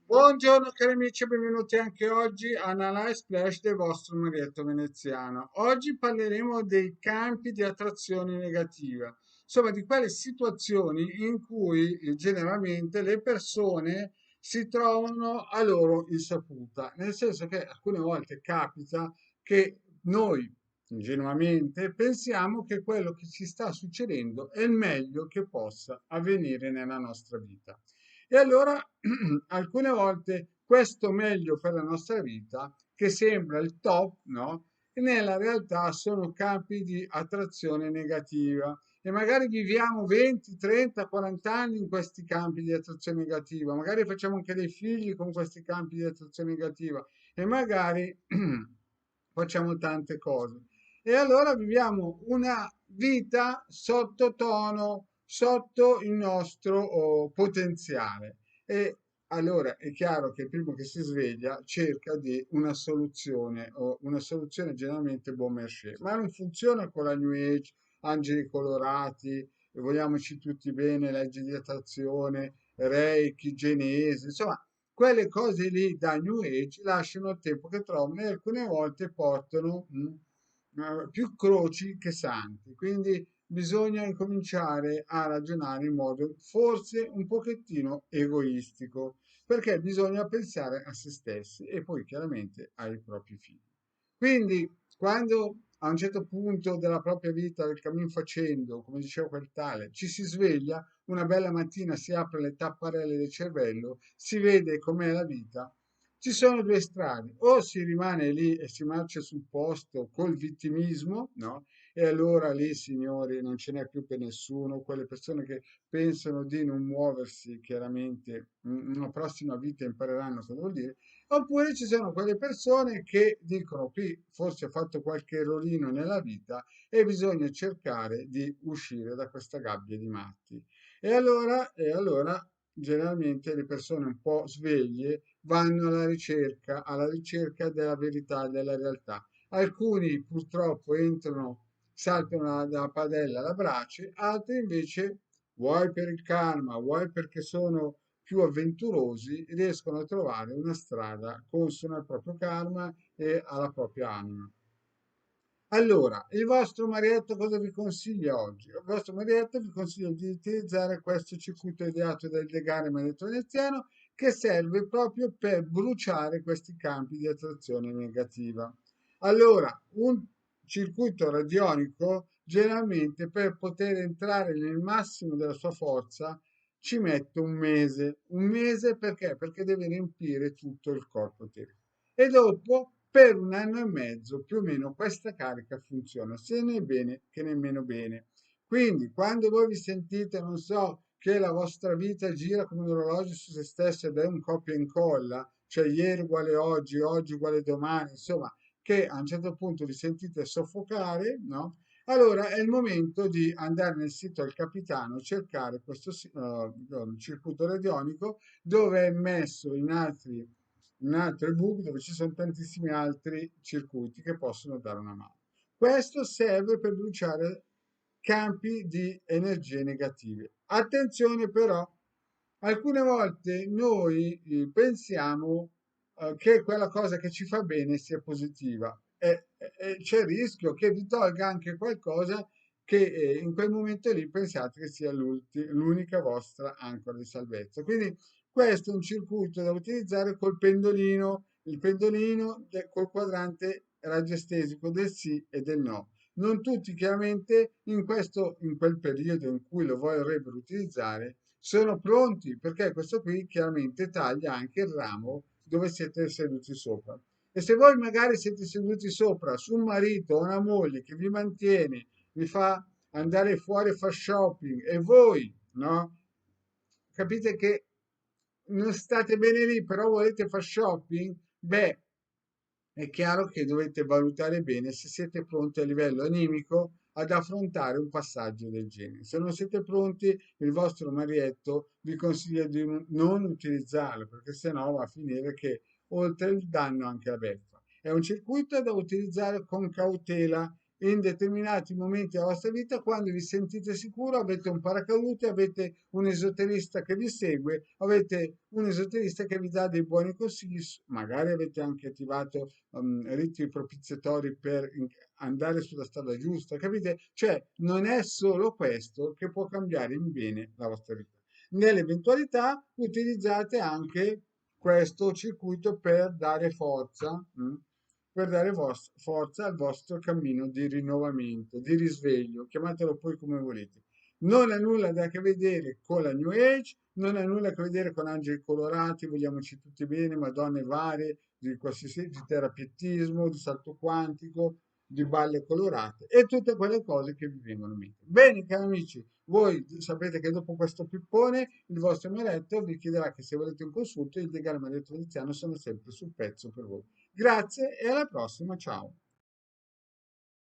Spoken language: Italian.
Buongiorno cari amici, benvenuti anche oggi a Nana Splash del vostro Marietto Veneziano. Oggi parleremo dei campi di attrazione negativa, insomma di quelle situazioni in cui generalmente le persone si trovano a loro insaputa, nel senso che alcune volte capita che noi ingenuamente pensiamo che quello che ci sta succedendo è il meglio che possa avvenire nella nostra vita. E allora alcune volte questo meglio per la nostra vita, che sembra il top, no? E nella realtà sono campi di attrazione negativa. E magari viviamo 20, 30, 40 anni in questi campi di attrazione negativa, magari facciamo anche dei figli con questi campi di attrazione negativa e magari facciamo tante cose. E allora viviamo una vita sottotono, sotto il nostro potenziale. E allora è chiaro che il primo che si sveglia cerca di una soluzione, o una soluzione generalmente bon marché, ma non funziona con la New Age, angeli colorati, vogliamoci tutti bene, legge di attrazione, Reiki, Genesi, insomma, quelle cose lì da New Age lasciano il tempo che trovano e alcune volte portano più croci che santi. Quindi bisogna incominciare a ragionare in modo forse un pochettino egoistico, perché bisogna pensare a se stessi e poi chiaramente ai propri figli. Quindi, quando a un certo punto della propria vita, del cammin facendo, come diceva quel tale, ci si sveglia, una bella mattina si apre le tapparelle del cervello, si vede com'è la vita. Ci sono due strade, o si rimane lì e si marcia sul posto col vittimismo, no? E allora lì, signori, non ce n'è più per nessuno. Quelle persone che pensano di non muoversi, chiaramente, in una prossima vita impareranno cosa vuol dire. Oppure ci sono quelle persone che dicono qui forse ho fatto qualche errorino nella vita e bisogna cercare di uscire da questa gabbia di matti. E allora generalmente le persone un po' sveglie vanno alla ricerca della verità, della realtà. Alcuni purtroppo entrano, saltano dalla padella alla brace, altri invece, vuoi per il karma, vuoi perché sono più avventurosi, riescono a trovare una strada consona al proprio karma e alla propria anima. Allora, il vostro Marietto cosa vi consiglia oggi? Il vostro Marietto vi consiglia di utilizzare questo circuito ideato dal legame Marietto Veneziano che serve proprio per bruciare questi campi di attrazione negativa. Allora, un circuito radionico generalmente per poter entrare nel massimo della sua forza ci mette un mese perché? Perché deve riempire tutto il corpo terreno e dopo per un anno e mezzo più o meno questa carica funziona sia nel bene che nel meno bene. Quindi quando voi vi sentite, non so, che la vostra vita gira come un orologio su se stessa ed è un copia e incolla, cioè ieri uguale oggi, oggi uguale domani, insomma, che a un certo punto vi sentite soffocare, no? Allora è il momento di andare nel sito del capitano, cercare questo circuito radionico dove è messo in altro ebook dove ci sono tantissimi altri circuiti che possono dare una mano. Questo serve per bruciare campi di energie negative. Attenzione però, alcune volte noi pensiamo che quella cosa che ci fa bene sia positiva e c'è il rischio che vi tolga anche qualcosa che in quel momento lì pensate che sia l'unica vostra ancora di salvezza. Quindi questo è un circuito da utilizzare col pendolino, il pendolino col quadrante radiestesico del sì e del no. Non tutti chiaramente in quel periodo in cui lo vorrebbero utilizzare sono pronti perché questo qui chiaramente taglia anche il ramo dove siete seduti sopra. E se voi magari siete seduti sopra su un marito o una moglie che vi mantiene, vi fa andare fuori a fare shopping e voi, no? Capite che non state bene lì, però volete fare shopping? Beh, è chiaro che dovete valutare bene se siete pronti a livello animico ad affrontare un passaggio del genere. Se non siete pronti, il vostro marietto vi consiglia di non utilizzarlo, perché sennò va a finire che oltre il danno anche la beffa. È un circuito da utilizzare con cautela in determinati momenti della vostra vita, quando vi sentite sicuro, avete un paracadute, avete un esoterista che vi segue, avete un esoterista che vi dà dei buoni consigli, magari avete anche attivato riti propiziatori per andare sulla strada giusta, capite? Cioè, non è solo questo che può cambiare in bene la vostra vita. Nell'eventualità utilizzate anche questo circuito per dare forza, per dare forza al vostro cammino di rinnovamento, di risveglio, chiamatelo poi come volete. Non ha nulla da che vedere con la New Age, non ha nulla a che vedere con angeli colorati, vogliamoci tutti bene, madonne varie, di qualsiasi, di terapiettismo, di salto quantico, di balle colorate e tutte quelle cose che vi vengono in mente. Bene, cari amici, voi sapete che dopo questo pippone il vostro emeretto vi chiederà che se volete un consulto il diagramma elettroviziano sono sempre sul pezzo per voi. Grazie e alla prossima, ciao.